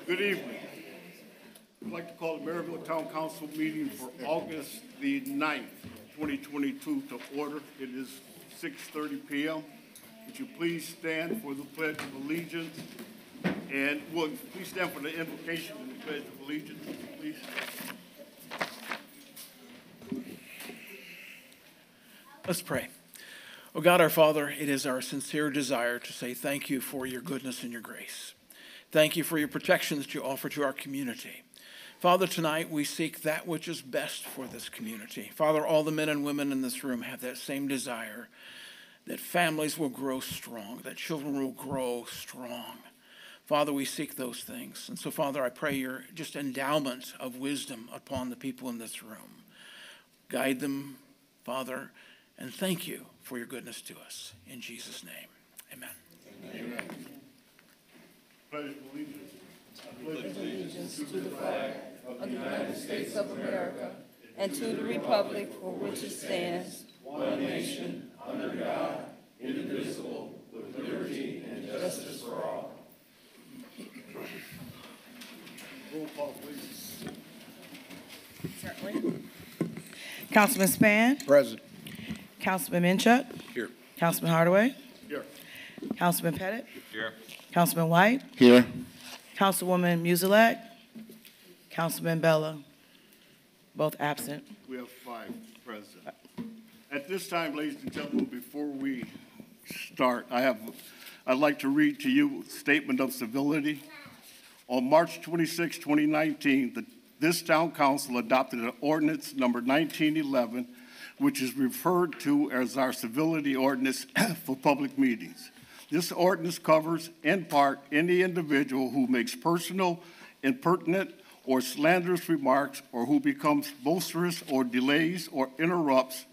Good evening. I'd like to call the Merrillville Town Council meeting for August the 9th, 2022 to order. It is 6:30 p.m. Would you please stand for the Pledge of Allegiance? And please stand for the invocation and the Pledge of Allegiance, please. Let's pray. Oh God, our Father, it is our sincere desire to say thank you for your goodness and your grace. Thank you for your protection that you offer to our community. Father, tonight we seek that which is best for this community. Father, all the men and women in this room have that same desire, that families will grow strong, that children will grow strong. Father, we seek those things. And so, Father, I pray your just endowment of wisdom upon the people in this room. Guide them, Father, and thank you for your goodness to us. In Jesus' name, amen. Amen. Pledge of allegiance. I pledge allegiance to the flag of the United States of America and to the republic for which it stands, one nation, under God, indivisible, with liberty and justice for all. Roll call, please. Certainly. Councilman Spann. Present. Councilman Minchuk. Here. Councilman Hardaway. Here. Councilman Pettit. Here. Councilman White. Here. Councilwoman Musilak. Councilman Bella. Both absent. We have 5 present. At this time, ladies and gentlemen, before we start, I'd like to read to you a statement of civility. On March 26, 2019, this town council adopted an ordinance number 1911, which is referred to as our civility ordinance for public meetings. This ordinance covers, in part, any individual who makes personal, impertinent, or slanderous remarks, or who becomes boisterous or delays or interrupts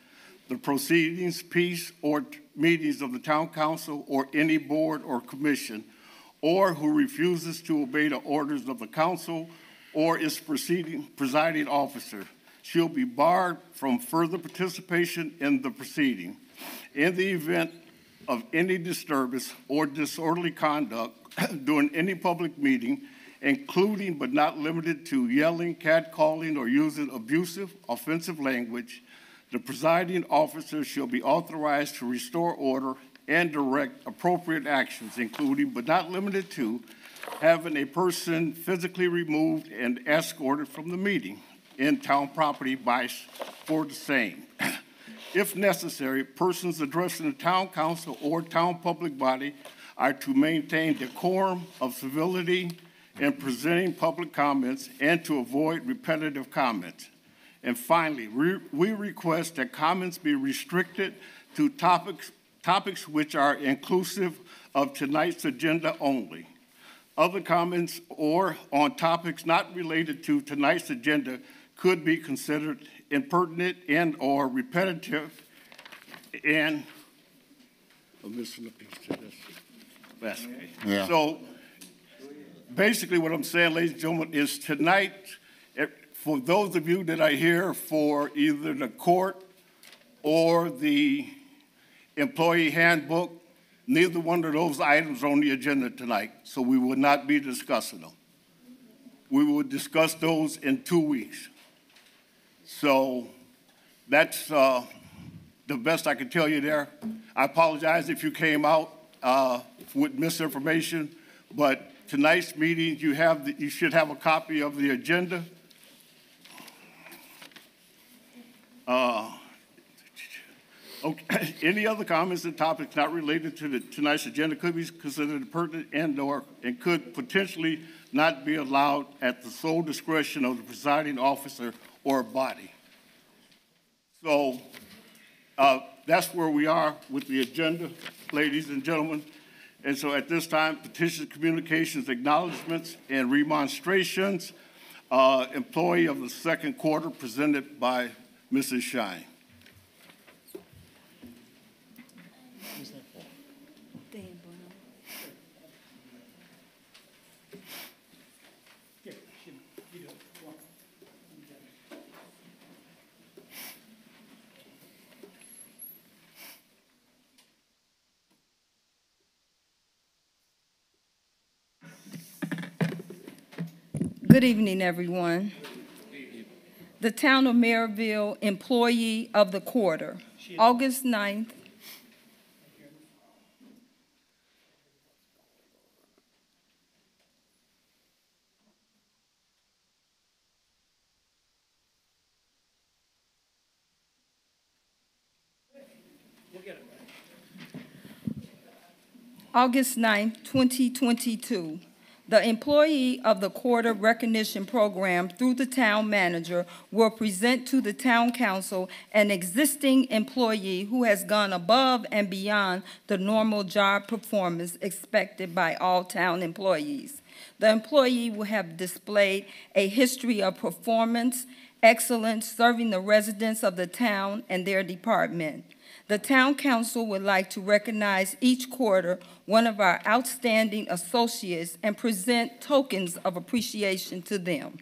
the proceedings, peace, or meetings of the town council or any board or commission, or who refuses to obey the orders of the council or its presiding officer, shall be barred from further participation in the proceeding. In the event of any disturbance or disorderly conduct during any public meeting, including but not limited to yelling, catcalling, or using abusive, offensive language, the presiding officer shall be authorized to restore order and direct appropriate actions, including but not limited to having a person physically removed and escorted from the meeting in town property for the same. If necessary, persons addressing the town council or town public body are to maintain decorum of civility in presenting public comments and to avoid repetitive comments. And finally, we request that comments be restricted to topics which are inclusive of tonight's agenda only. Other comments or on topics not related to tonight's agenda could be considered impertinent and or repetitive, and I'm missing a piece to this. That's okay. Yeah. So basically what I'm saying, ladies and gentlemen, is tonight, for those of you that are here for either the court or the employee handbook, neither one of those items are on the agenda tonight, so we will not be discussing them. We will discuss those in 2 weeks. So that's the best I can tell you there. I apologize if you came out with misinformation, but tonight's meeting, you should have a copy of the agenda. Okay. Any other comments and topics not related to tonight's agenda could be considered pertinent and could potentially not be allowed at the sole discretion of the presiding officer or body. So that's where we are with the agenda, ladies and gentlemen. And so at this time, petitions, communications, acknowledgments, and remonstrations, employee of the second quarter presented by Mrs. Shine. Good evening, everyone. The Town of Merrillville Employee of the Quarter, August 9th. August 9th, 2022. The Employee of the Quarter Recognition Program through the Town Manager will present to the Town Council an existing employee who has gone above and beyond the normal job performance expected by all town employees. The employee will have displayed a history of performance, excellence, serving the residents of the town and their department. The Town Council would like to recognize each quarter one of our outstanding associates and present tokens of appreciation to them.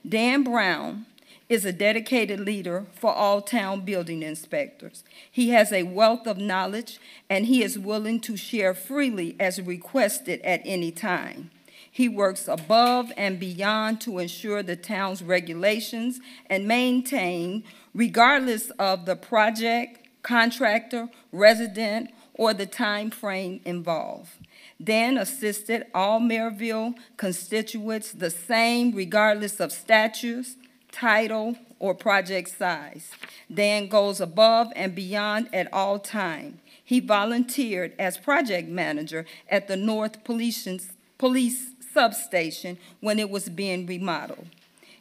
Dan Brown is a dedicated leader for all town building inspectors. He has a wealth of knowledge, and he is willing to share freely as requested at any time. He works above and beyond to ensure the town's regulations and maintain, regardless of the project, contractor, resident, or the time frame involved. Dan assisted all Merrillville constituents the same regardless of status, title, or project size. Dan goes above and beyond at all times. He volunteered as project manager at the North Police substation when it was being remodeled.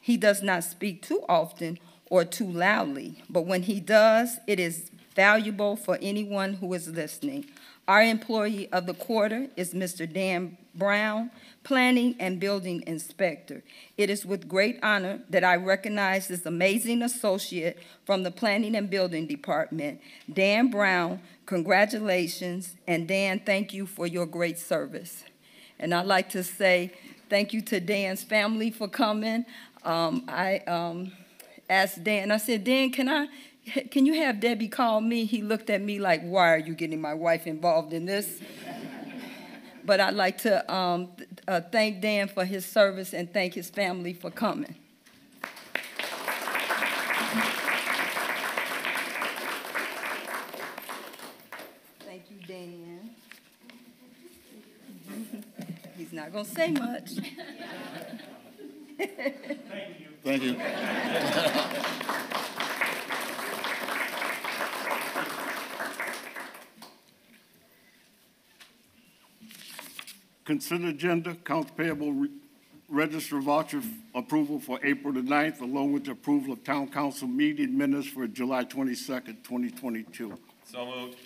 He does not speak too often or too loudly, but when he does, it is valuable for anyone who is listening. Our employee of the quarter is Mr. Dan Brown, Planning and Building Inspector. It is with great honor that I recognize this amazing associate from the Planning and Building Department. Dan Brown, congratulations, and Dan, thank you for your great service. And I'd like to say thank you to Dan's family for coming. I asked Dan, I said, Dan, can you have Debbie call me? He looked at me like, why are you getting my wife involved in this? But I'd like to thank Dan for his service and thank his family for coming. Thank you, Dan. He's not going to say much. Thank you. Consent agenda, accounts payable register voucher approval for April the 9th, along with the approval of town council meeting minutes for July 22nd, 2022. So moved.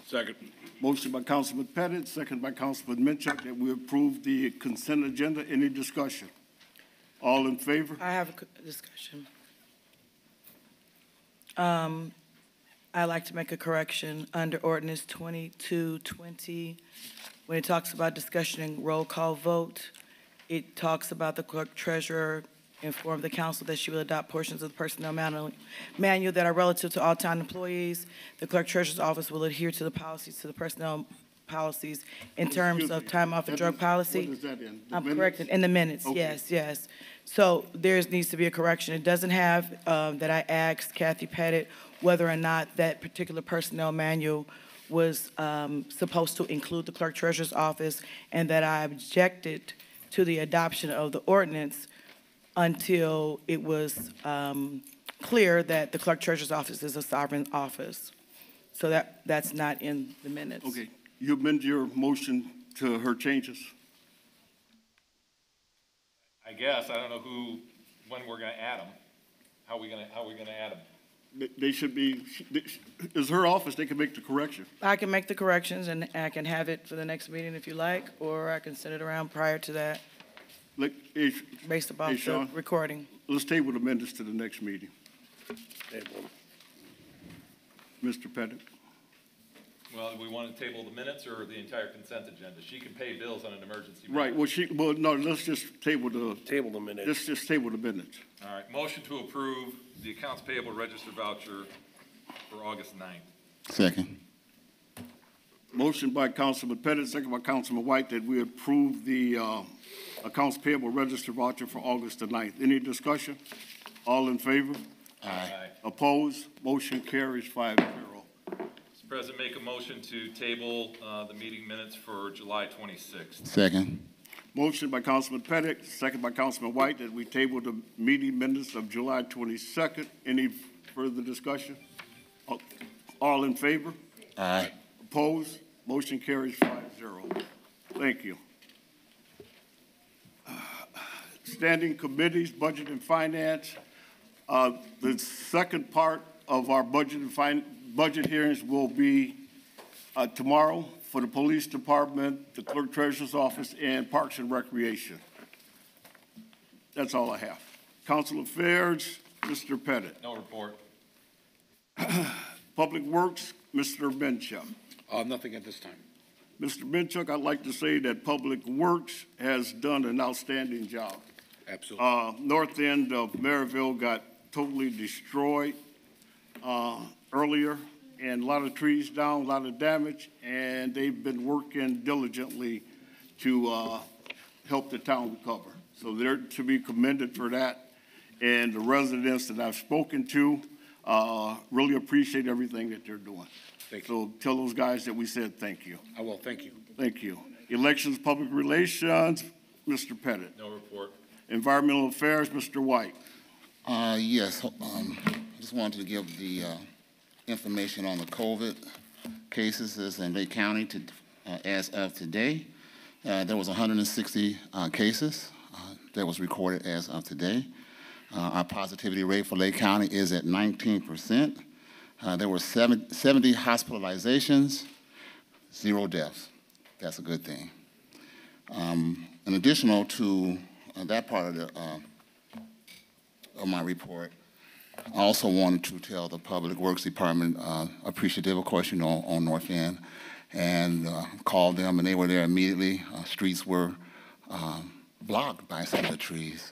Second. Motion by Councilman Pettit, second by Councilman Minchuk, that we approve the consent agenda. Any discussion? All in favor? I have a discussion. I'd like to make a correction under ordinance 2220. When it talks about discussion and roll call vote, it talks about the clerk treasurer inform the council that she will adopt portions of the personnel manual that are relative to all town employees. The clerk treasurer's office will adhere to the policies, to the personnel policies in terms of time off and drug policy. What is that in? I'm corrected, in the minutes, Okay. yes. So there needs to be a correction. It doesn't have that I asked Kathy Pettit whether or not that particular personnel manual was supposed to include the clerk treasurer's office, and that I objected to the adoption of the ordinance until it was clear that the clerk treasurer's office is a sovereign office. So that's not in the minutes. Okay. You amend your motion to her changes? I guess, I don't know when we're gonna add them. How are we gonna add them? They should be, is her office, they can make the correction. I can make the corrections, and I can have it for the next meeting if you like, or I can send it around prior to that, Like, based upon the Sean? recording. Let's table the minutes to the next meeting. Mr. Pettit? Well, do we want to table the minutes or the entire consent agenda? She can pay bills on an emergency. Right, well, no, let's just table the minutes. let's just table the minutes. All right, motion to approve the accounts payable register voucher for August 9th. Second. Motion by Councilman Pettit, second by Councilman White, that we approve the accounts payable register voucher for August the 9th. Any discussion? All in favor? Aye. Opposed? Motion carries 5-0. Mr. President, make a motion to table the meeting minutes for July 26th. Second. Motion by Councilman Pettit, second by Councilman White, that we table the meeting minutes of July 22nd. Any further discussion? All in favor? Aye. Opposed? Motion carries 5-0. Thank you. Standing committees, budget and finance. The second part of our budget hearings will be tomorrow for the police department, the clerk treasurer's office, and parks and recreation. That's all I have. Council affairs, Mr. Pettit. No report. Public works, Mr. Benchuk. Nothing at this time. Mr. Benchuk, I'd like to say that Public Works has done an outstanding job. Absolutely. North end of Merrillville got totally destroyed earlier, and a lot of trees down, a lot of damage, and they've been working diligently to help the town recover. So they're to be commended for that. And the residents that I've spoken to really appreciate everything that they're doing. Thank you. So tell those guys that we said thank you. I will. Thank you. Thank you. Elections, public relations, Mr. Pettit. No report. Environmental affairs, Mr. White. Yes, I just wanted to give the information on the COVID cases in Lake County as of today. There was 160 cases that was recorded as of today. Our positivity rate for Lake County is at 19%. There were 70 hospitalizations, 0 deaths. That's a good thing. In addition to that part of my report, I also wanted to tell the Public Works Department appreciative, of course, on North End, and called them, and they were there immediately. Streets were blocked by some of the trees.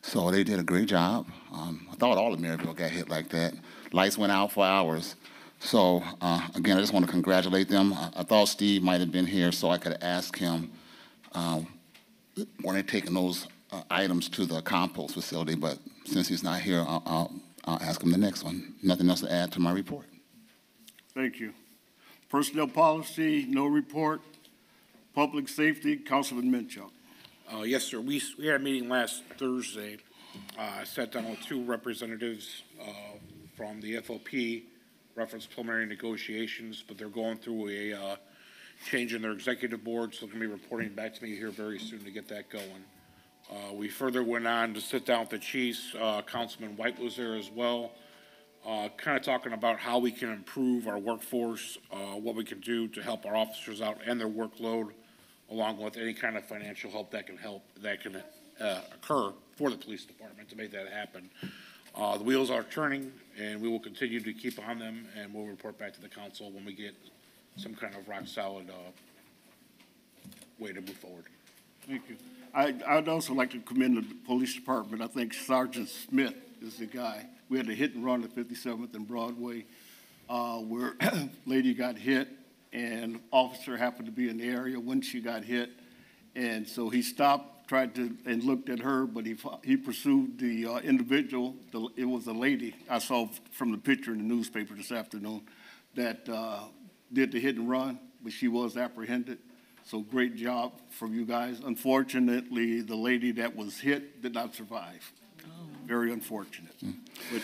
So they did a great job. I thought all of Merrillville got hit like that. Lights went out for hours. So, again, I just want to congratulate them. I thought Steve might have been here so I could ask him when they're taking those items to the compost facility, but since he's not here, I'll ask him the next one. Nothing else to add to my report. Thank you. Personnel policy, no report. Public safety, Councilman Minchuk. Yes, sir. We had a meeting last Thursday. I sat down with 2 representatives from the FOP, reference preliminary negotiations, but they're going through a change in their executive board, so they're going to be reporting back to me here very soon to get that going. We further went on to sit down with the chiefs. Councilman White was there as well, kind of talking about how we can improve our workforce, what we can do to help our officers out and their workload, along with any kind of financial help that can occur for the police department to make that happen. The wheels are turning, and we will continue to keep on them, and we'll report back to the council when we get some kind of rock-solid way to move forward. Thank you. I'd also like to commend the police department. I think Sergeant Smith is the guy. We had a hit and run at 57th and Broadway where a lady got hit, and officer happened to be in the area when she got hit. And so he stopped, tried to, and looked at her, but he pursued the individual. It was a lady I saw from the picture in the newspaper this afternoon that did the hit and run, but she was apprehended. So great job from you guys. Unfortunately, the lady that was hit did not survive. Very unfortunate. But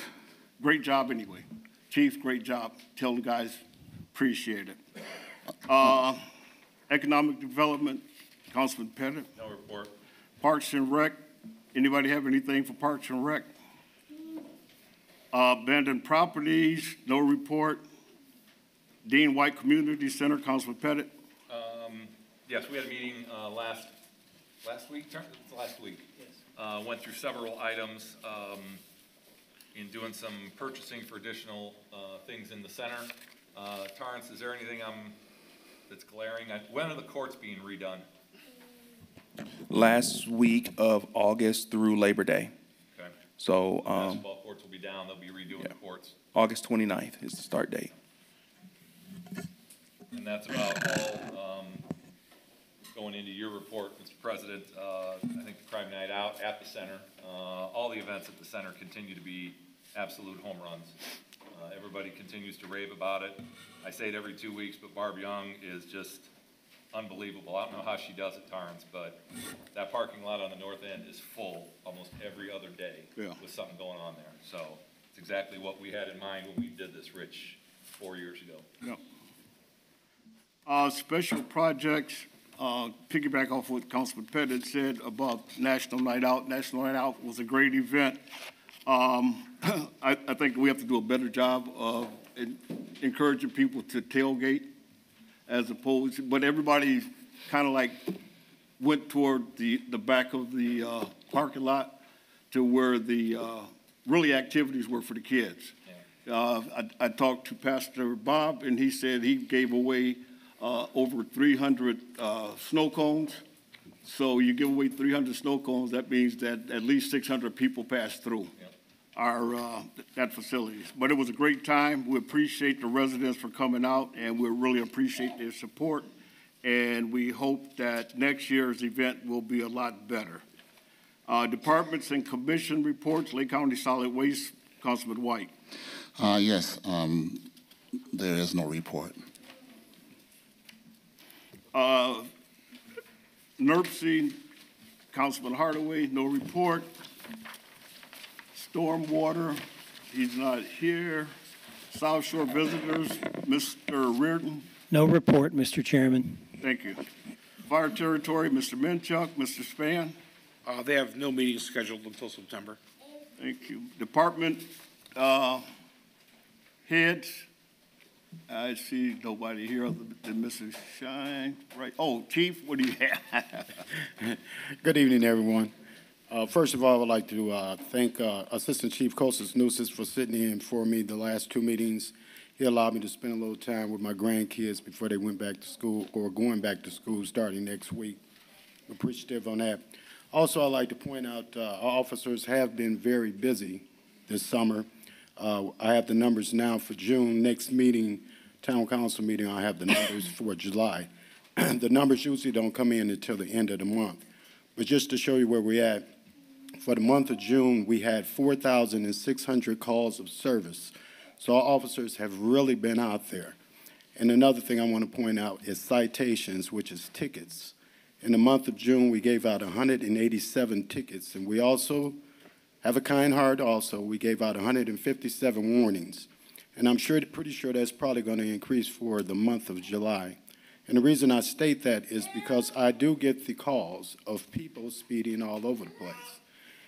great job anyway. Chief, great job. Tell the guys, appreciate it. Economic development, Councilman Pettit. No report. Parks and Rec, anybody have anything for Parks and Rec? Abandoned properties, no report. Dean White Community Center, Councilman Pettit. Yes, we had a meeting last week. Last week. Yes. Went through several items in doing some purchasing for additional things in the center. Torrance, is there anything that's glaring? When are the courts being redone? Last week of August through Labor Day. Okay. So Basketball courts will be down. They'll be redoing the courts. August 29th is the start date. And that's about all going into your report, Mr. President, I think the Crime Night Out at the center, all the events at the center continue to be absolute home runs. Everybody continues to rave about it. I say it every 2 weeks, but Barb Young is just unbelievable. I don't know how she does it, Torrance, but that parking lot on the north end is full almost every other day with something going on there. So it's exactly what we had in mind when we did this, Rich, 4 years ago. Yep. Special projects, piggyback off what Councilman Pettit said about National Night Out. National Night Out was a great event. I think we have to do a better job of encouraging people to tailgate as opposed to, but everybody kind of like went toward the back of the parking lot to where the really activities were for the kids. I talked to Pastor Bob, and he said he gave away over 300 snow cones. So you give away 300 snow cones, that means that at least 600 people passed through that facilities. But it was a great time. We appreciate the residents for coming out, and we really appreciate their support. And we hope that next year's event will be a lot better. Departments and commission reports, Lake County Solid Waste, Councilman White. Yes, there is no report. NERC, Councilman Hardaway, no report. Stormwater, he's not here. South Shore Visitors, Mr. Reardon. No report, Mr. Chairman. Thank you. Fire Territory, Mr. Minchuk, Mr. Span. They have no meetings scheduled until September. Thank you. Department heads, I see nobody here other than Mrs. Shine. Right. Oh, Chief, what do you have? Good evening, everyone. First of all, I would like to thank Assistant Chief Kostas Nusis for sitting in for me the last two meetings. He allowed me to spend a little time with my grandkids before they went back to school or going back to school starting next week. Appreciative on that. Also, I'd like to point out our officers have been very busy this summer. I have the numbers now for June. Next meeting, town council meeting, I have the numbers for July. The numbers usually don't come in until the end of the month. But just to show you where we're at, for the month of June, we had 4,600 calls of service. So our officers have really been out there. And another thing I want to point out is citations, which is tickets. In the month of June, we gave out 187 tickets, and we also have a kind heart also. We gave out 157 warnings. And I'm pretty sure that's probably going to increase for the month of July. And the reason I state that is because I do get the calls of people speeding all over the place.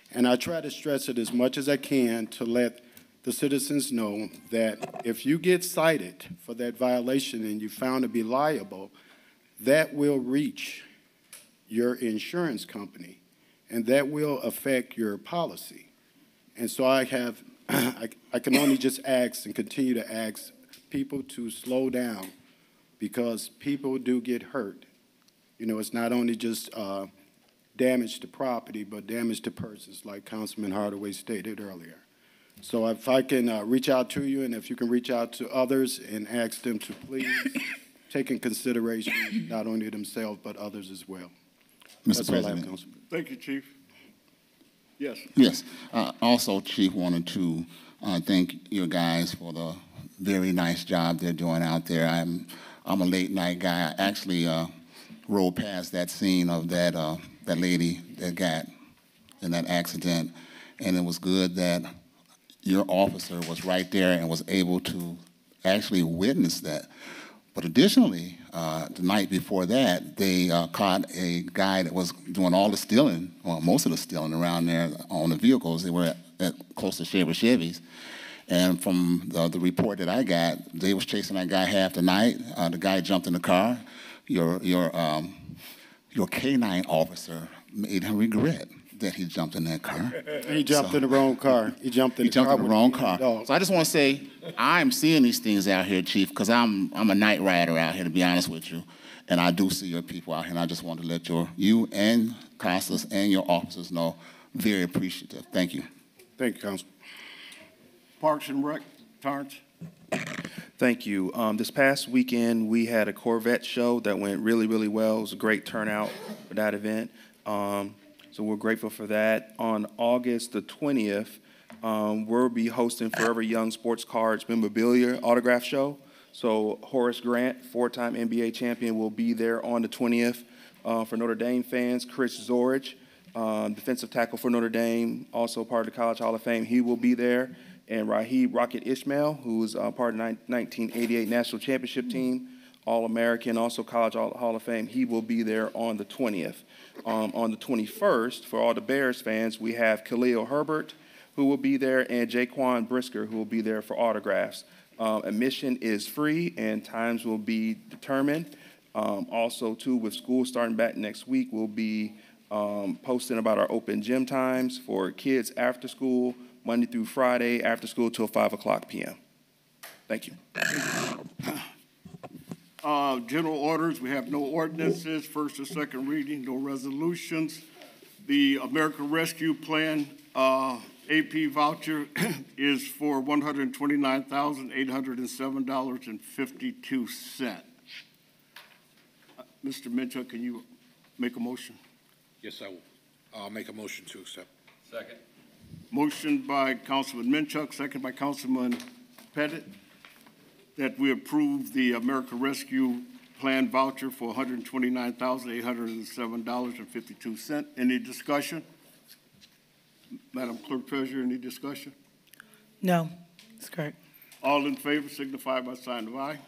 And I try to stress it as much as I can to let the citizens know that if you get cited for that violation and you found to be liable, that will reach your insurance company, and that will affect your policy. And so I can only just ask and continue to ask people to slow down, because people do get hurt. You know, it's not only just damage to property, but damage to persons, like Councilman Hardaway stated earlier. So if I can reach out to you, and if you can reach out to others and ask them to please take in consideration not only themselves, but others as well. Mr. President. Thank you, Chief. Yes. Yes. Also, Chief, wanted to thank you guys for the very nice job they're doing out there. I'm a late night guy. I actually rode past that scene of that lady that got in that accident, and it was good that your officer was right there and was able to actually witness that. But additionally, the night before that, they caught a guy that was doing all the stealing, well, most of the stealing around there on the vehicles. They were at close to Chevys. And from the report that I got, they was chasing that guy half the night. The guy jumped in the car. Your K-9 officer made him regret that he jumped in that car. He jumped in the wrong car. He jumped in the wrong car. So I just want to say, I'm seeing these things out here, Chief, because I'm a night rider out here, to be honest with you. And I do see your people out here, and I just want to let you and Costas and your officers know, very appreciative. Thank you. Thank you, Council. Parks and Rec, Torrance. Thank you. This past weekend, we had a Corvette show that went really, really well. It was a great turnout for that event. So we're grateful for that. On August the 20th, we'll be hosting Forever Young Sports Cards Memorabilia Autograph Show. So Horace Grant, four-time NBA champion, will be there on the 20th. For Notre Dame fans, Chris Zorich, defensive tackle for Notre Dame, also part of the College Hall of Fame, he will be there. And Raheem Rocket Ishmael, who is part of the 1988 National Championship team, All-American, also College Hall of Fame, he will be there on the 20th. On the 21st, for all the Bears fans, we have Khalil Herbert, who will be there, and Jaquan Brisker, who will be there for autographs. Admission is free, and times will be determined. Also, too, with school starting back next week, we'll be posting about our open gym times for kids after school, Monday through Friday, after school till 5 o'clock p.m. Thank you. General orders, we have no ordinances, first or second reading, no resolutions. The American Rescue Plan AP voucher is for $129,807.52. Mr. Minchuk, can you make a motion? Yes, I will. I'll make a motion to accept. Second. Motion by Councilman Minchuk, second by Councilman Pettit, that we approve the American Rescue Plan voucher for $129,807.52. Any discussion? Madam Clerk Treasurer, any discussion? No, that's correct. All in favor signify by sign of aye.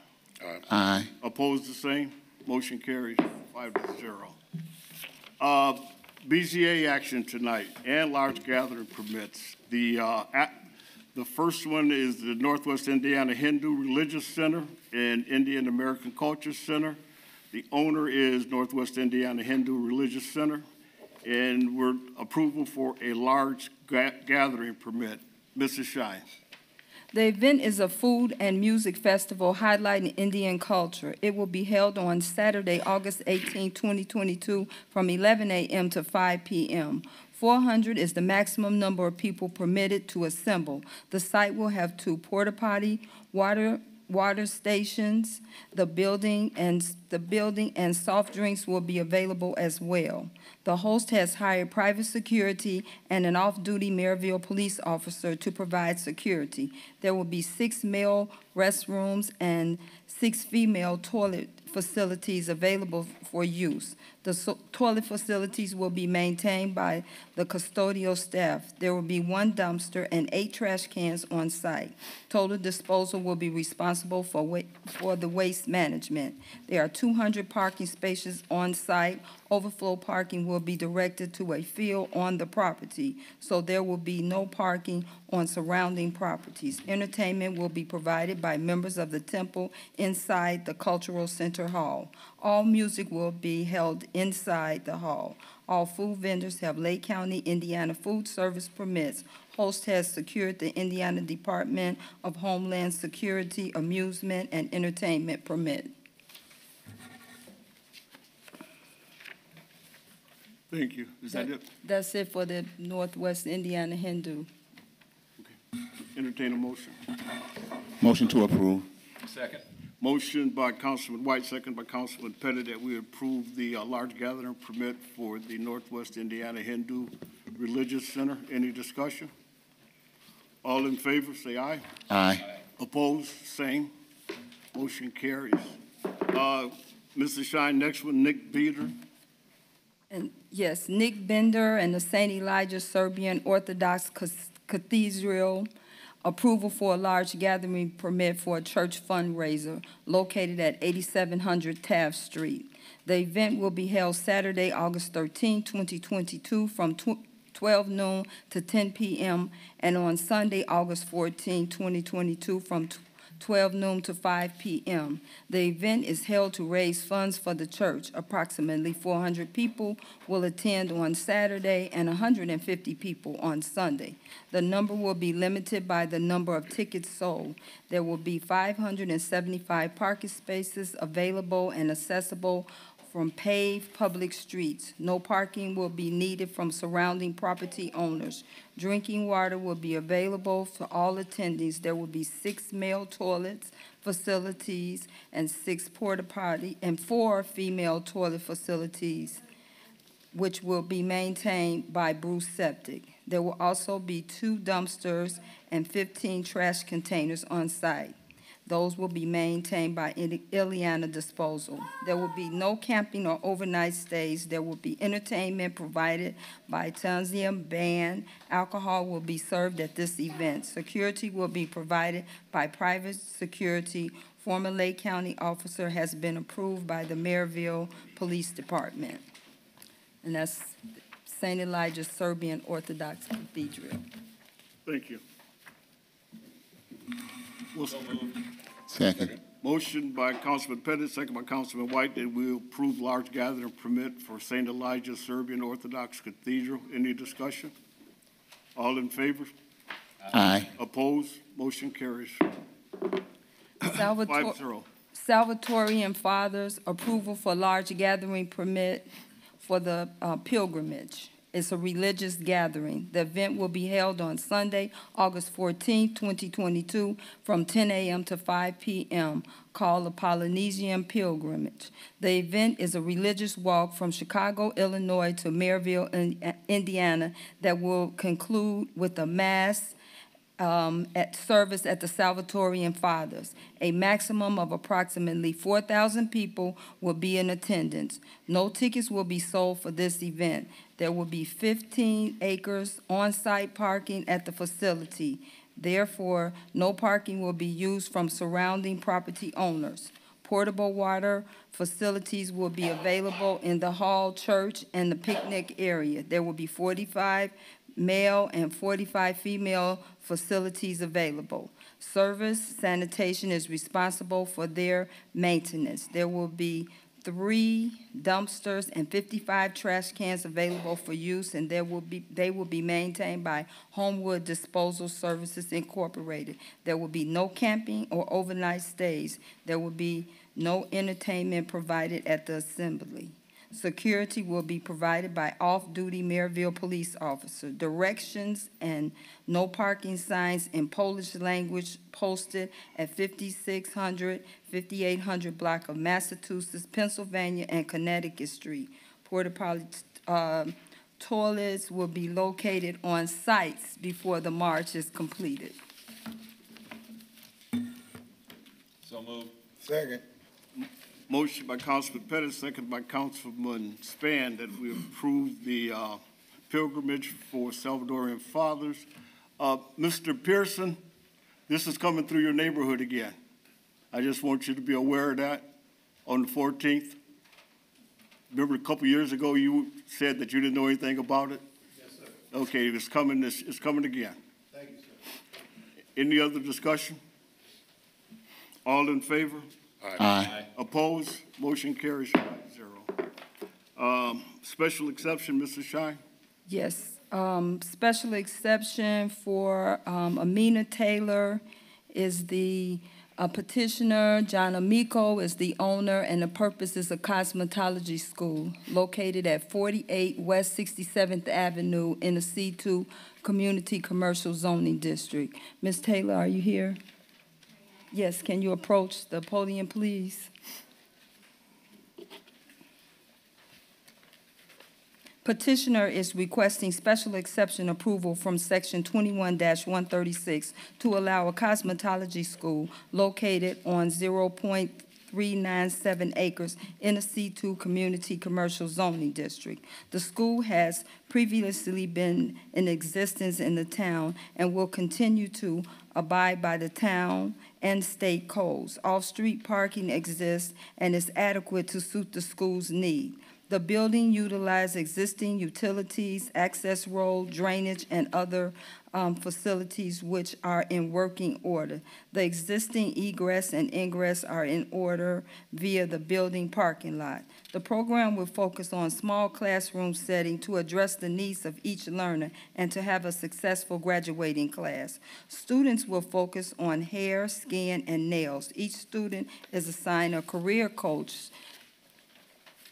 Aye. Opposed, the same. Motion carries 5-0. BZA action tonight and large gathering permits. The first one is the Northwest Indiana Hindu Religious Center and Indian American Culture Center. The owner is Northwest Indiana Hindu Religious Center, and we're approval for a large gathering permit. Mrs. Shine. The event is a food and music festival highlighting Indian culture. It will be held on Saturday, August 18, 2022, from 11 a.m. to 5 p.m. 400 is the maximum number of people permitted to assemble. The site will have 2 porta potty, water stations. The building and soft drinks will be available as well. The host has hired private security and an off-duty Merrillville police officer to provide security. There will be 6 male restrooms and 6 female toilet facilities available for use. The toilet facilities will be maintained by the custodial staff. There will be 1 dumpster and 8 trash cans on site. Total disposal will be responsible for the waste management. There are 200 parking spaces on site. Overflow parking will be directed to a field on the property, so there will be no parking on surrounding properties. Entertainment will be provided by members of the temple inside the Cultural Center Hall. All music will be held inside the hall. All food vendors have Lake County, Indiana food service permits. Host has secured the Indiana Department of Homeland Security amusement and entertainment permit. Thank you. Is that it? That's it for the Northwest Indiana Hindu. Okay. Entertain a motion. Motion to approve. Second. Motion by Councilman White, second by Councilman Pettit, that we approve the large gathering permit for the Northwest Indiana Hindu Religious Center. Any discussion? All in favor, say aye. Aye. Opposed, same. Motion carries. Mrs. Shine, next one, Nick Beater. And yes, Nick Bender and the St. Elijah Serbian Orthodox Cathedral, approval for a large gathering permit for a church fundraiser located at 8700 Taft Street. The event will be held Saturday, August 13, 2022, from 12 noon to 10 p.m., and on Sunday, August 14, 2022, from 12 noon to 5 p.m. The event is held to raise funds for the church. Approximately 400 people will attend on Saturday and 150 people on Sunday. The number will be limited by the number of tickets sold. There will be 575 parking spaces available and accessible from paved public streets. No parking will be needed from surrounding property owners. Drinking water will be available for all attendees. There will be 6 male toilets, facilities and 6 porta potty and 4 female toilet facilities, which will be maintained by Bruce Septic. There will also be 2 dumpsters and 15 trash containers on site. Those will be maintained by Ileana Disposal. There will be no camping or overnight stays. There will be entertainment provided by Tanzania Band. Alcohol will be served at this event. Security will be provided by private security. Former Lake County officer has been approved by the Merrillville Police Department. And that's St. Elijah's Serbian Orthodox Cathedral. Thank you. Second. Motion by Councilman Pettit, second by Councilman White, that we approve large gathering permit for St. Elijah Serbian Orthodox Cathedral. Any discussion? All in favor? Aye. Opposed? Motion carries. 5-0. Salvatorian Fathers, approval for large gathering permit for the pilgrimage. It's a religious gathering. The event will be held on Sunday, August 14, 2022, from 10 a.m. to 5 p.m., called the Polynesian Pilgrimage. The event is a religious walk from Chicago, Illinois to Merrillville, Indiana, that will conclude with a mass at service at the Salvatorian Fathers. A maximum of approximately 4,000 people will be in attendance. No tickets will be sold for this event. There will be 15 acres on-site parking at the facility. Therefore, no parking will be used from surrounding property owners. Portable water facilities will be available in the hall, church, and the picnic area. There will be 45 male and 45 female facilities available. Service Sanitation is responsible for their maintenance. There will be 3 dumpsters and 55 trash cans available for use, and they will be maintained by Homewood Disposal Services Incorporated. There will be no camping or overnight stays. There will be no entertainment provided at the assembly. Security will be provided by off-duty Merrillville police officer. Directions and no parking signs in Polish language posted at 5600, 5800 block of Massachusetts, Pennsylvania, and Connecticut Street. Porta potty toilets will be located on sites before the march is completed. So moved. Second. Motion by Councilman Pettit, second by Councilman Span, that we approve the pilgrimage for Salvadorian Fathers. Mr. Pearson, this is coming through your neighborhood again. I just want you to be aware of that on the 14th. Remember a couple years ago you said that you didn't know anything about it? Yes, sir. Okay, it's coming again. Thank you, sir. Any other discussion? All in favor? Aye. Opposed? Motion carries 5-0. Special exception, Mrs. Shine? Yes, special exception for Amina Taylor is the petitioner. John Amico is the owner, and the purpose is a cosmetology school located at 48 West 67th Avenue in the C2 Community Commercial Zoning District. Ms. Taylor, are you here? Yes, can you approach the podium, please? Petitioner is requesting special exception approval from Section 21-136 to allow a cosmetology school located on 0.397 acres in a C2 Community Commercial Zoning District. The school has previously been in existence in the town and will continue to abide by the town and state codes. Off-street parking exists and is adequate to suit the school's need. The building utilizes existing utilities, access road, drainage, and other facilities which are in working order. The existing egress and ingress are in order via the building parking lot. The program will focus on small classroom setting to address the needs of each learner and to have a successful graduating class. Students will focus on hair, skin, and nails. Each student is assigned a career coach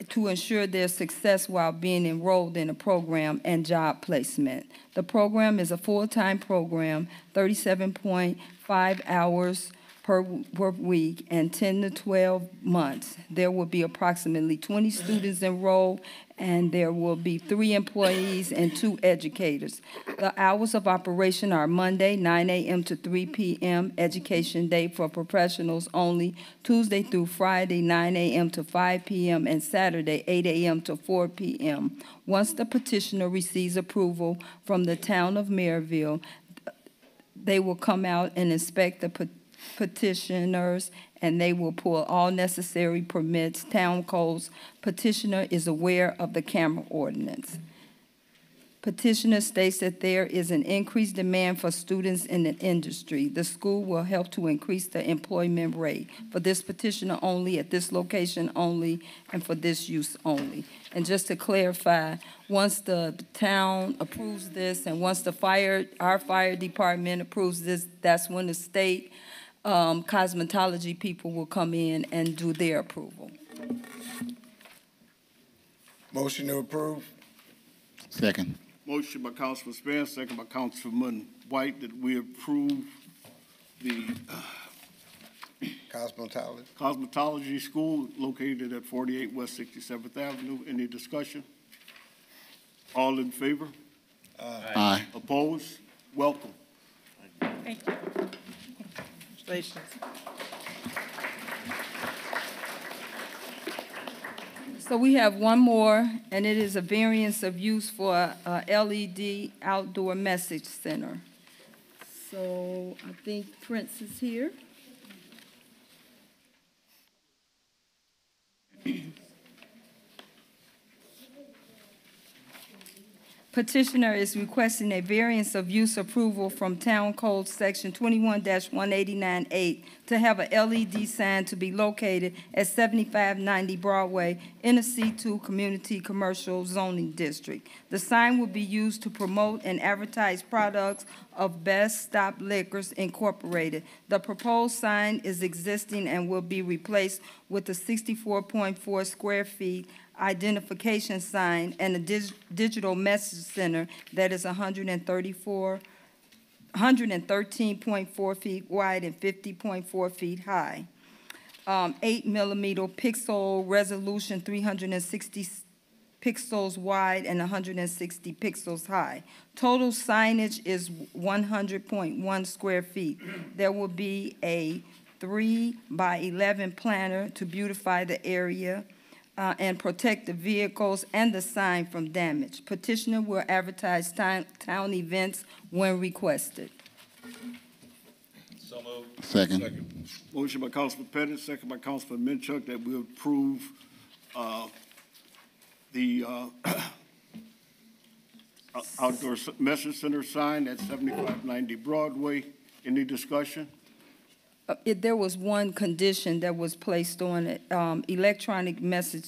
to ensure their success while being enrolled in a program and job placement. The program is a full-time program, 37.5 hours per week, and 10 to 12 months, there will be approximately 20 students enrolled, and there will be 3 employees and 2 educators. The hours of operation are Monday, 9 a.m. to 3 p.m., education day for professionals only, Tuesday through Friday, 9 a.m. to 5 p.m., and Saturday, 8 a.m. to 4 p.m. Once the petitioner receives approval from the town of Merrillville, they will come out and inspect the petitioners, and they will pull all necessary permits, town codes. Petitioner is aware of the camera ordinance. Petitioner states that there is an increased demand for students in the industry. The school will help to increase the employment rate for this petitioner only, at this location only, and for this use only. And just to clarify, once the town approves this, and once our fire department approves this, that's when the state cosmetology people will come in and do their approval. Motion to approve. Second. Motion by Councilman Span, second by Councilman White, that we approve the Cosmetology. cosmetology school located at 48 West 67th Avenue. Any discussion? All in favor? Aye. Opposed? Welcome. Thank you. Congratulations. So we have one more, and it is a variance of use for a LED outdoor message center. So I think Prince is here. Petitioner is requesting a variance of use approval from Town Code Section 21-189-8 to have a LED sign to be located at 7590 Broadway in a C2 Community Commercial Zoning District. The sign will be used to promote and advertise products of Best Stop Liquors Incorporated. The proposed sign is existing and will be replaced with a 64.4 square feet identification sign and a digital message center that is 113.4 feet wide and 50.4 feet high. 8mm pixel resolution, 360 pixels wide and 160 pixels high. Total signage is 100.1 square feet. There will be a 3x11 planter to beautify the area and protect the vehicles and the sign from damage. Petitioner will advertise town events when requested. So moved. Second. Motion by Councilman Pettit, second by Councilman Minchuk, that we approve the outdoor message center sign at 7590 Broadway. Any discussion? There was one condition that was placed on it. Electronic message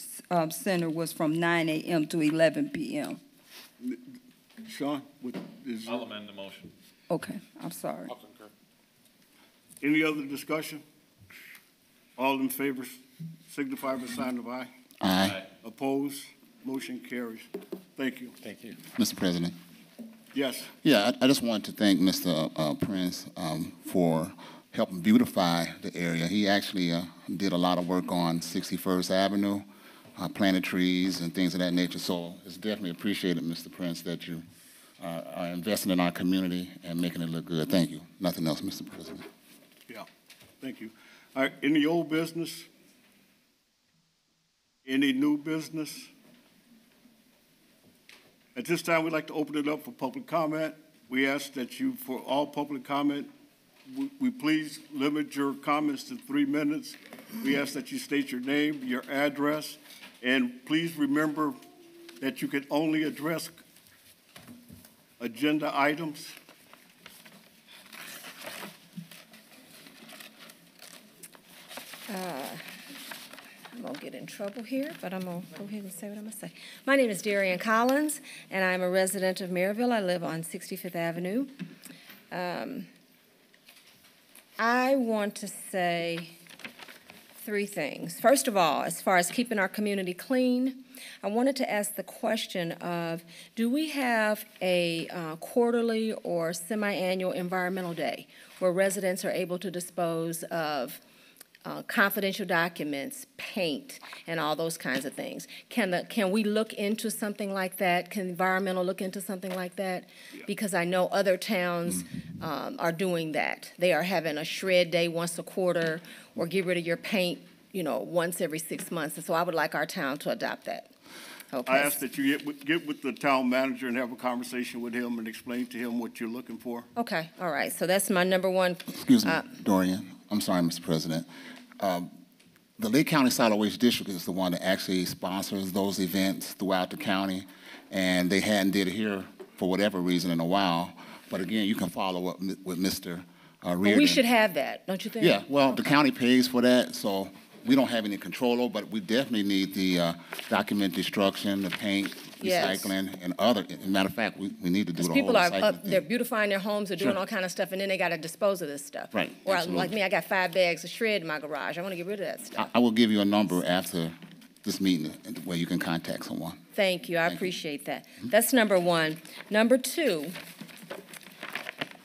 center was from 9 a.m. to 11 p.m. Sean, I'll amend the motion. Okay, I'm sorry. I'll concur. any other discussion? All in favor signify by sign of aye. Aye. Opposed? Motion carries. Thank you. Thank you. Mr. President. Yes. Yeah, I just wanted to thank Mr. Prince for helping beautify the area. He actually did a lot of work on 61st Avenue, planted trees and things of that nature. So it's definitely appreciated, Mr. Prince, that you are investing in our community and making it look good. Thank you. Nothing else, Mr. President. Yeah. Thank you. All right. Any old business? Any new business? At this time, we'd like to open it up for public comment. We ask that you, for all public comment, we please limit your comments to 3 minutes. We ask that you state your name, your address, and please remember that you can only address agenda items. I'm going to get in trouble here, but I'm going to go ahead and say what I'm going to say. My name is Darian Collins, and I'm a resident of Merrillville. I live on 65th Avenue. I want to say three things. First of all, as far as keeping our community clean, I wanted to ask the question of, do we have a quarterly or semi-annual environmental day where residents are able to dispose of confidential documents, paint, and all those kinds of things? Can we look into something like that? Can environmental look into something like that? Yeah. Because I know other towns are doing that. They are having a shred day once a quarter, or get rid of your paint, once every 6 months. And so I would like our town to adopt that. Okay. I ask that you get with the town manager and have a conversation with him and explain to him what you're looking for. Okay, all right. So that's my number one. Excuse me, Dorian. I'm sorry, Mr. President. The Lake County Solid Waste District is the one that actually sponsors those events throughout the county, and they hadn't did it here for whatever reason in a while. But again, you can follow up with Mr. Reardon. Well, we should have that, don't you think? Yeah, well, the county pays for that, so we don't have any control over, but we definitely need the document destruction, the paint, Yes. recycling, and other. As a matter of fact, we need to do the whole People are recycling they're thing. beautifying their homes, they're doing Sure. all kind of stuff, and then they got to dispose of this stuff. Right, Or absolutely. like me, I got 5 bags of shred in my garage. I want to get rid of that stuff. I will give you a number after this meeting where you can contact someone. Thank you, I appreciate that. That's number one. Number two,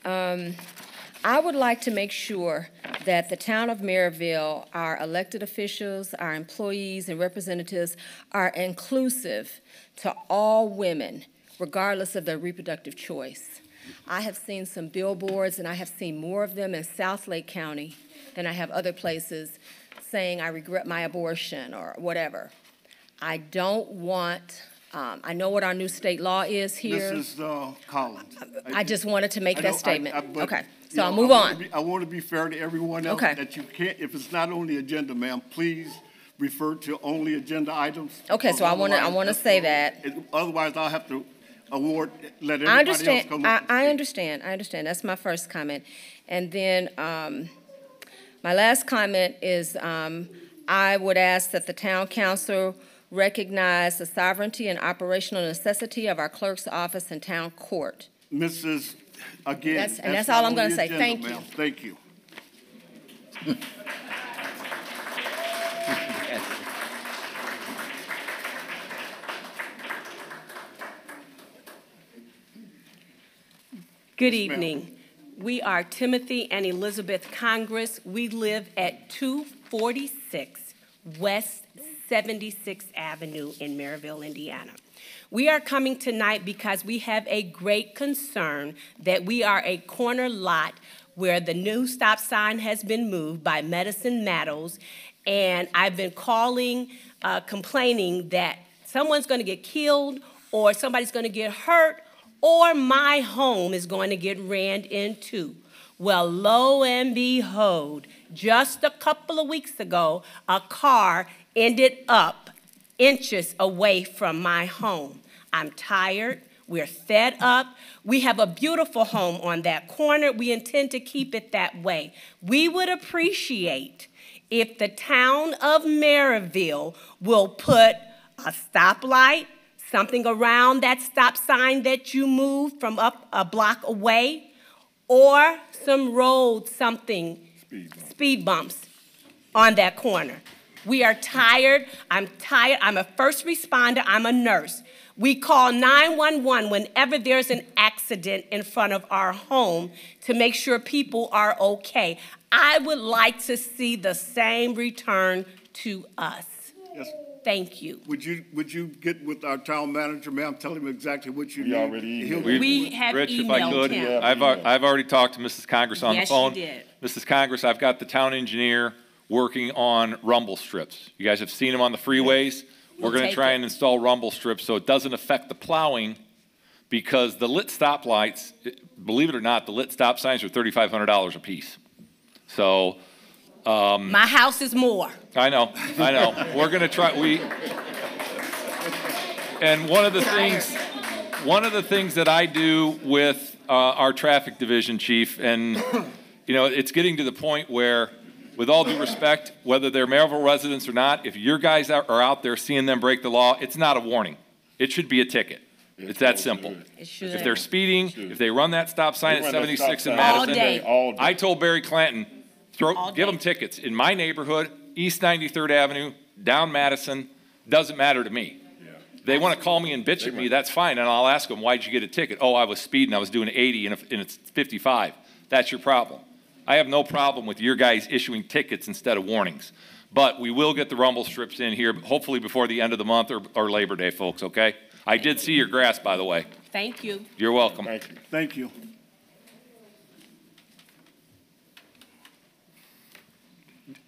I would like to make sure that the town of Merrillville, our elected officials, our employees and representatives are inclusive to all women, regardless of their reproductive choice. I have seen some billboards, and I have seen more of them in South Lake County than I have other places, saying, I regret my abortion, or whatever. I don't want, I know what our new state law is here. Mrs. Collins. I just wanted to make I know, that statement. but, Okay, you so I'll know, move on. I want to be fair to everyone else. Okay. That you can't, if it's not on the agenda, ma'am, please refer to only agenda items. Okay, so I want to say that. Otherwise, I'll have to let I everybody else understand, come up. I understand. That's my first comment. And then, my last comment is, I would ask that the town council recognize the sovereignty and operational necessity of our clerk's office and town court. Mrs., again. That's all not I'm on gonna the say. agenda, Thank you. ma'am. Thank you. Good Yes, ma'am. evening. We are Timothy and Elizabeth Congress. We live at 246 West 76th Avenue in Merrillville, Indiana. We are coming tonight because we have a great concern that we are a corner lot where the new stop sign has been moved by Medicine Meadows, and I've been calling, complaining that someone's going to get killed or somebody's going to get hurt or my home is going to get ran into. Well, lo and behold, just a couple of weeks ago, a car ended up inches away from my home. I'm tired. We're fed up. We have a beautiful home on that corner. We intend to keep it that way. We would appreciate if the town of Merrillville will put a stoplight, something around that stop sign that you moved from up a block away, or some road, something, speed bumps on that corner. We are tired. I'm tired. I'm a first responder. I'm a nurse. We call 911 whenever there's an accident in front of our home to make sure people are okay. I would like to see the same return to us. Yes. Thank you. Would you get with our town manager, ma'am, tell him exactly what you need? already He'll- We have Rich, if I emailed could, him. I've already talked to Mrs. Congress on the Yes, you phone. did. Mrs. Congress, I've got the town engineer working on rumble strips. You guys have seen them on the freeways. We're going to take try it. and install rumble strips so it doesn't affect the plowing, because the lit stoplights, believe it or not, the lit stop signs are $3,500 a piece. So My house is more. I know. We're going to try, and one of the things that I do with our traffic division chief, and it's getting to the point where, with all due respect, whether they're Merrillville residents or not, if your guys are out there seeing them break the law, it's not a warning. It should be a ticket. It's that simple. It should. If they're speeding, if they run that stop sign at 76 in All Madison, day. I told Barry Clanton, All give day. them tickets. In my neighborhood, East 93rd Avenue, down Madison, doesn't matter to me. They want to call me and bitch at me, that's fine, and I'll ask them, why'd you get a ticket? Oh, I was speeding, I was doing 80 and it's 55. That's your problem. I have no problem with your guys issuing tickets instead of warnings. But we will get the rumble strips in here, hopefully before the end of the month or Labor Day, folks, okay? I did see your grass, by the way. Thank you. You're welcome. Thank you. Thank you.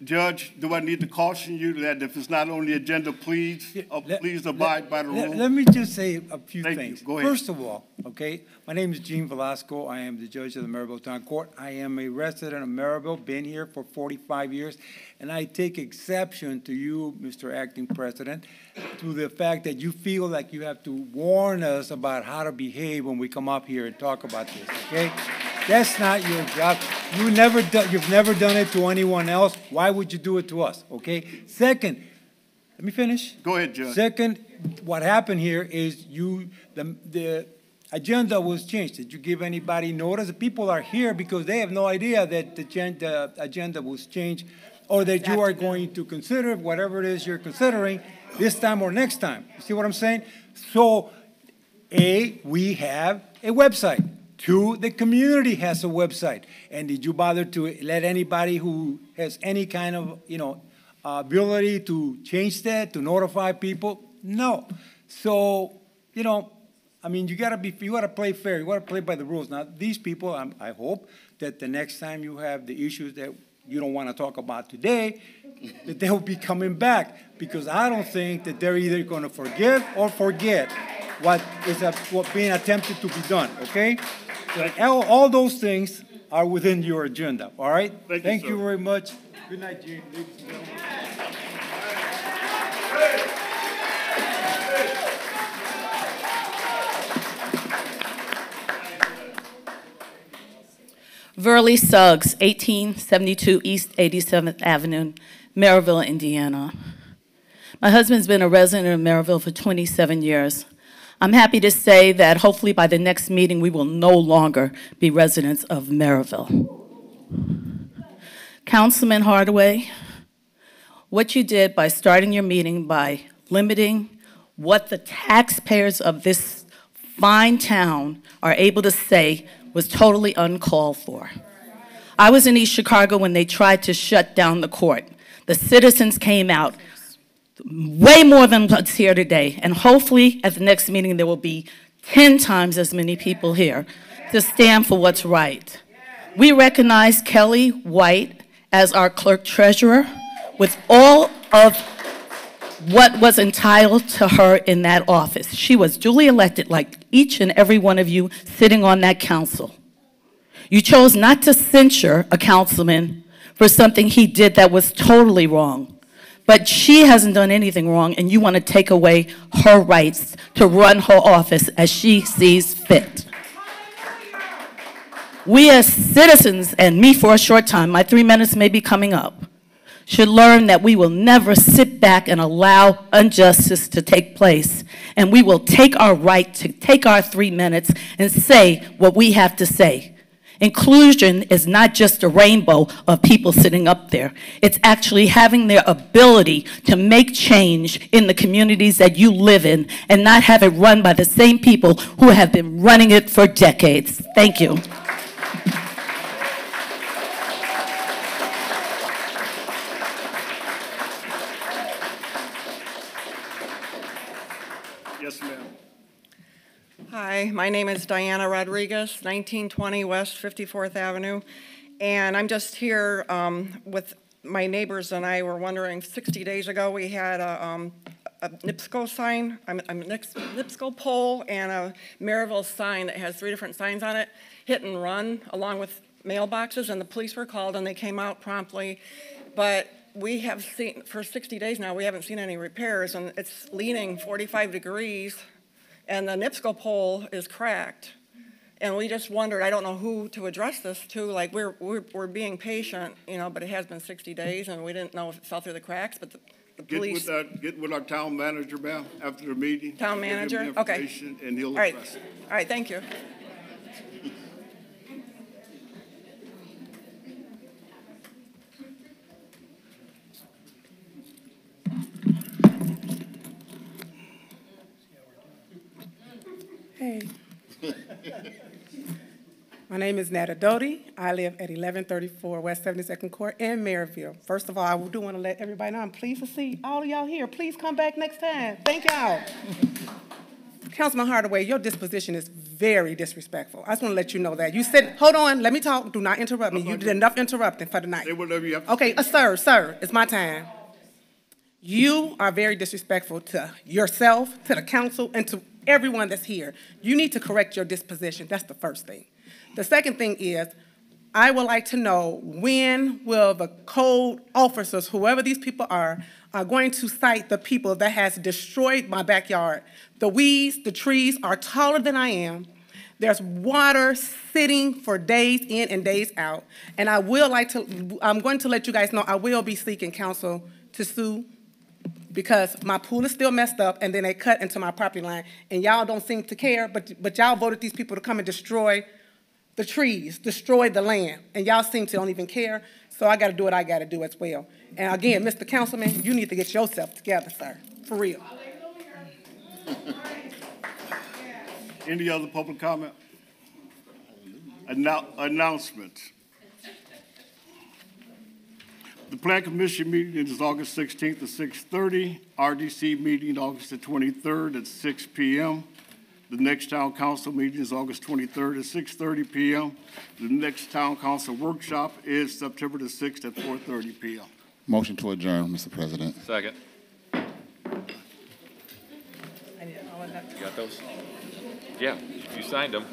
Judge, do I need to caution you that if it's not on the agenda, please, please abide by the rules? Let me just say a few Thank things. you. Go ahead. First of all, okay, my name is Gene Velasco. I am the judge of the Merrillville Town Court. I am a resident of Merrillville, been here for 45 years, and I take exception to you, Mr. Acting President, to the fact that you feel like you have to warn us about how to behave when we come up here and talk about this, okay? That's not your job. You've never done it to anyone else. Why would you do it to us, okay? Second, let me finish. Go ahead, Judge. Second, what happened here is the agenda was changed. Did you give anybody notice? The people are here because they have no idea that the agenda was changed or that you are going to consider whatever it is you're considering this time or next time. You see what I'm saying? So, A, we have a website. 2, the community has a website. And did you bother to let anybody who has any kind of, ability to change that, to notify people? No. So, you gotta play fair. You gotta play by the rules. Now, these people, I hope that the next time you have the issues that you don't want to talk about today, that they'll be coming back, because I don't think that they're either going to forgive or forget what being attempted to be done, okay? So all those things are within your agenda, all right? Thank you very much. Good night, Gene. Ladies and gentlemen. Verley Suggs, 1872 East 87th Avenue, Merrillville, Indiana. My husband's been a resident of Merrillville for 27 years. I'm happy to say that hopefully by the next meeting, we will no longer be residents of Merrillville. Councilman Hardaway, what you did by starting your meeting by limiting what the taxpayers of this fine town are able to say was totally uncalled for. I was in East Chicago when they tried to shut down the court. The citizens came out, way more than what's here today, and hopefully at the next meeting there will be 10 times as many people here to stand for what's right. We recognize Kelly White as our clerk treasurer with all of what was entitled to her in that office. She was duly elected like each and every one of you sitting on that council. You chose not to censure a councilman for something he did that was totally wrong. But she hasn't done anything wrong, and you want to take away her rights to run her office as she sees fit. We as citizens, and me for a short time, my 3 minutes may be coming up, should learn that we will never sit back and allow injustice to take place. And we will take our right to take our 3 minutes and say what we have to say. Inclusion is not just a rainbow of people sitting up there. It's actually having their ability to make change in the communities that you live in and not have it run by the same people who have been running it for decades. Thank you. Yes, ma'am. Hi, my name is Diana Rodriguez, 1920 West 54th Avenue, and I'm just here with my neighbors and I were wondering, 60 days ago we had a NIPSCO sign, a NIPSCO pole and a Merrillville sign that has 3 different signs on it, hit and run, along with mailboxes, and the police were called and they came out promptly, but we have seen, for 60 days now, we haven't seen any repairs, and it's leaning 45 degrees, and the NIPSCO pole is cracked. And we just wondered, I don't know who to address this to, like we're being patient, but it has been 60 days, and we didn't know if it fell through the cracks, but the police. Get with our town manager, ma'am, after the meeting. Town manager? Give him the Okay. information, and he'll All right. address it. All right, thank you. Hey. My name is Netta Doty. I live at 1134 West 72nd Court in Merrillville. First of all, I do want to let everybody know I'm pleased to see all of y'all here. Please come back next time. Thank y'all. Councilman Hardaway, your disposition is very disrespectful. I just want to let you know that. You said, hold on, let me talk. Do not interrupt me. You did enough interrupting for the night. Say whatever you have to Okay, sir, it's my time. You are very disrespectful to yourself, to the council, and to everyone that's here. You need to correct your disposition. That's the first thing. The second thing is, I would like to know when will the code officers, whoever these people are going to cite the people that has destroyed my backyard. The weeds, the trees are taller than I am. There's water sitting for days in and days out. And I'm going to let you guys know I will be seeking counsel to sue because my pool is still messed up and then they cut into my property line. And y'all don't seem to care, but y'all voted these people to come and destroy the trees, destroy the land, and y'all seem to don't even care, so I gotta do what I gotta do as well. And again, Mr. Councilman, you need to get yourself together, sir, for real. Any other public comment? Announcements. The Plan Commission meeting is August 16th at 6:30. RDC meeting August the 23rd at 6 p.m. The next town council meeting is August 23rd at 6:30 p.m. The next town council workshop is September the 6th at 4:30 p.m. Motion to adjourn, Mr. President. Second. You got those? Yeah, you signed them.